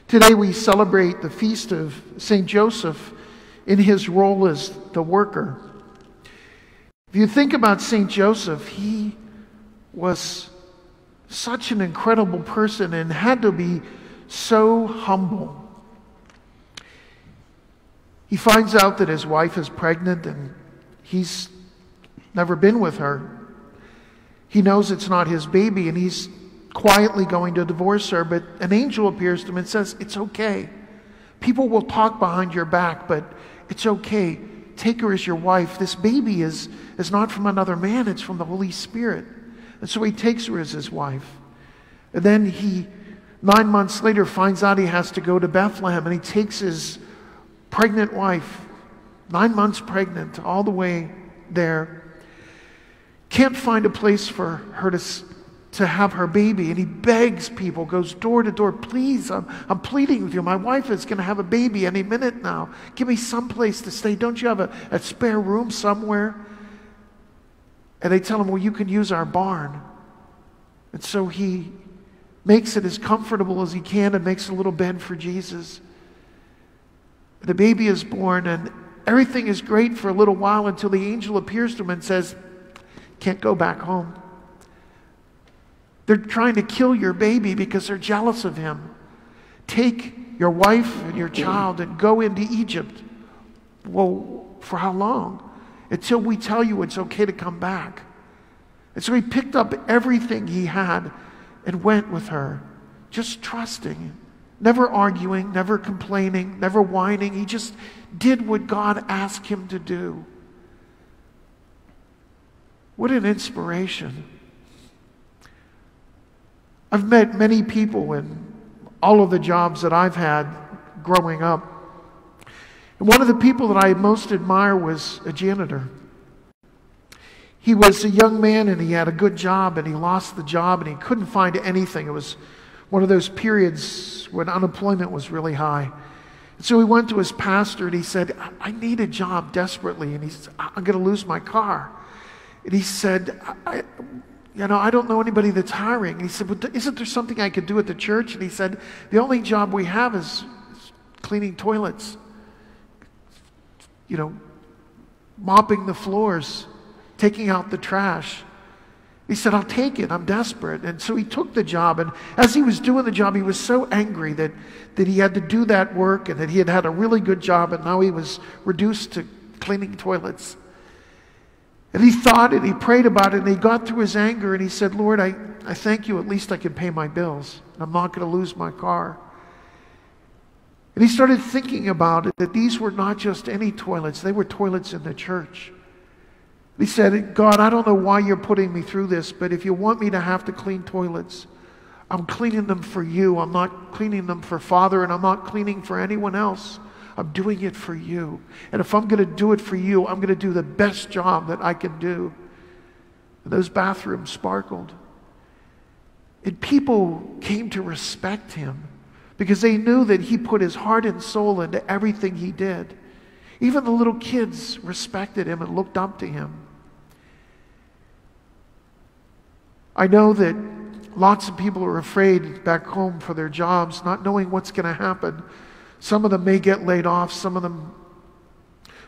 Today we celebrate the feast of St. Joseph in his role as the worker. If you think about St. Joseph, he was such an incredible person and had to be so humble. He finds out that his wife is pregnant and he's never been with her. He knows it's not his baby and he's quietly going to divorce her, but an angel appears to him and says, "It's okay. People will talk behind your back, but it's okay. Take her as your wife. This baby is not from another man, it's from the Holy Spirit." And so he takes her as his wife. And then he, 9 months later, finds out he has to go to Bethlehem, and he takes his pregnant wife, 9 months pregnant, all the way there. Can't find a place for her to have her baby, and he begs people, goes door to door, "Please, I'm pleading with you. My wife is going to have a baby any minute now. Give me some place to stay. Don't you have a spare room somewhere?" And they tell him, "Well, you can use our barn." And so he makes it as comfortable as he can and makes a little bed for Jesus. The baby is born, and everything is great for a little while until the angel appears to him and says, "Can't go back home. They're trying to kill your baby because they're jealous of him. Take your wife and your child and go into Egypt." "Well, for how long?" "Until we tell you it's okay to come back." And so he picked up everything he had and went with her, just trusting, never arguing, never complaining, never whining. He just did what God asked him to do. What an inspiration. I've met many people in all of the jobs that I've had growing up. And one of the people that I most admire was a janitor. He was a young man and he had a good job, and he lost the job and he couldn't find anything. It was one of those periods when unemployment was really high. And so he went to his pastor and he said, "I need a job desperately." And he said, "I'm going to lose my car." And he said, I don't know anybody that's hiring." And he said, "Well, isn't there something I could do at the church?" And he said, "The only job we have is cleaning toilets, mopping the floors, taking out the trash." He said, "I'll take it. I'm desperate." And so he took the job. And as he was doing the job, he was so angry that he had to do that work and that he had had a really good job and now he was reduced to cleaning toilets. And he thought and he prayed about it and he got through his anger and he said, "Lord, I thank you. At least I can pay my bills. I'm not going to lose my car." And he started thinking about it, that these were not just any toilets. They were toilets in the church. He said, "God, I don't know why you're putting me through this, but if you want me to have to clean toilets, I'm cleaning them for you. I'm not cleaning them for Father, and I'm not cleaning for anyone else. I'm doing it for you. And if I'm going to do it for you, I'm going to do the best job that I can do." And those bathrooms sparkled. And people came to respect him because they knew that he put his heart and soul into everything he did. Even the little kids respected him and looked up to him. I know that lots of people are afraid back home for their jobs, not knowing what's going to happen. Some of them may get laid off. Some of them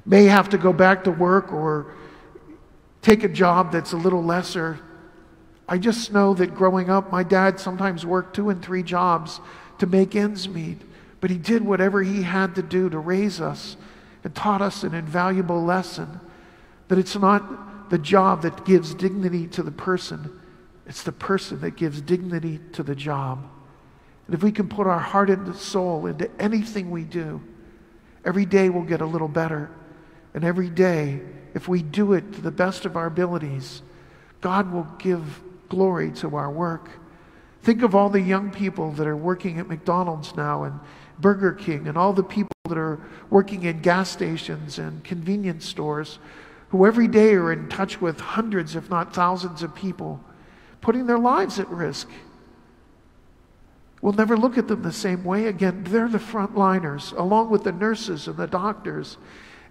may have to go back to work or take a job that's a little lesser. I just know that growing up, my dad sometimes worked 2 and 3 jobs to make ends meet. But he did whatever he had to do to raise us and taught us an invaluable lesson. That it's not the job that gives dignity to the person. It's the person that gives dignity to the job. And if we can put our heart and soul into anything we do, every day will get a little better. And every day, if we do it to the best of our abilities, God will give glory to our work. Think of all the young people that are working at McDonald's now and Burger King, and all the people that are working in gas stations and convenience stores, who every day are in touch with hundreds, if not thousands of people, putting their lives at risk. We'll never look at them the same way again. They're the frontliners, along with the nurses and the doctors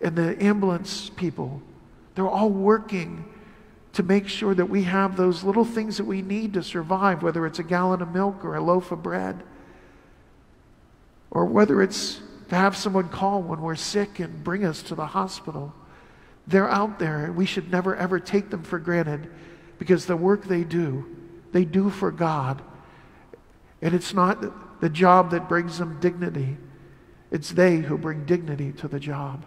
and the ambulance people. They're all working to make sure that we have those little things that we need to survive, whether it's a gallon of milk or a loaf of bread. or whether it's to have someone call when we're sick and bring us to the hospital. They're out there, and we should never ever take them for granted, because the work they do for God. And it's not the job that brings them dignity. It's they who bring dignity to the job.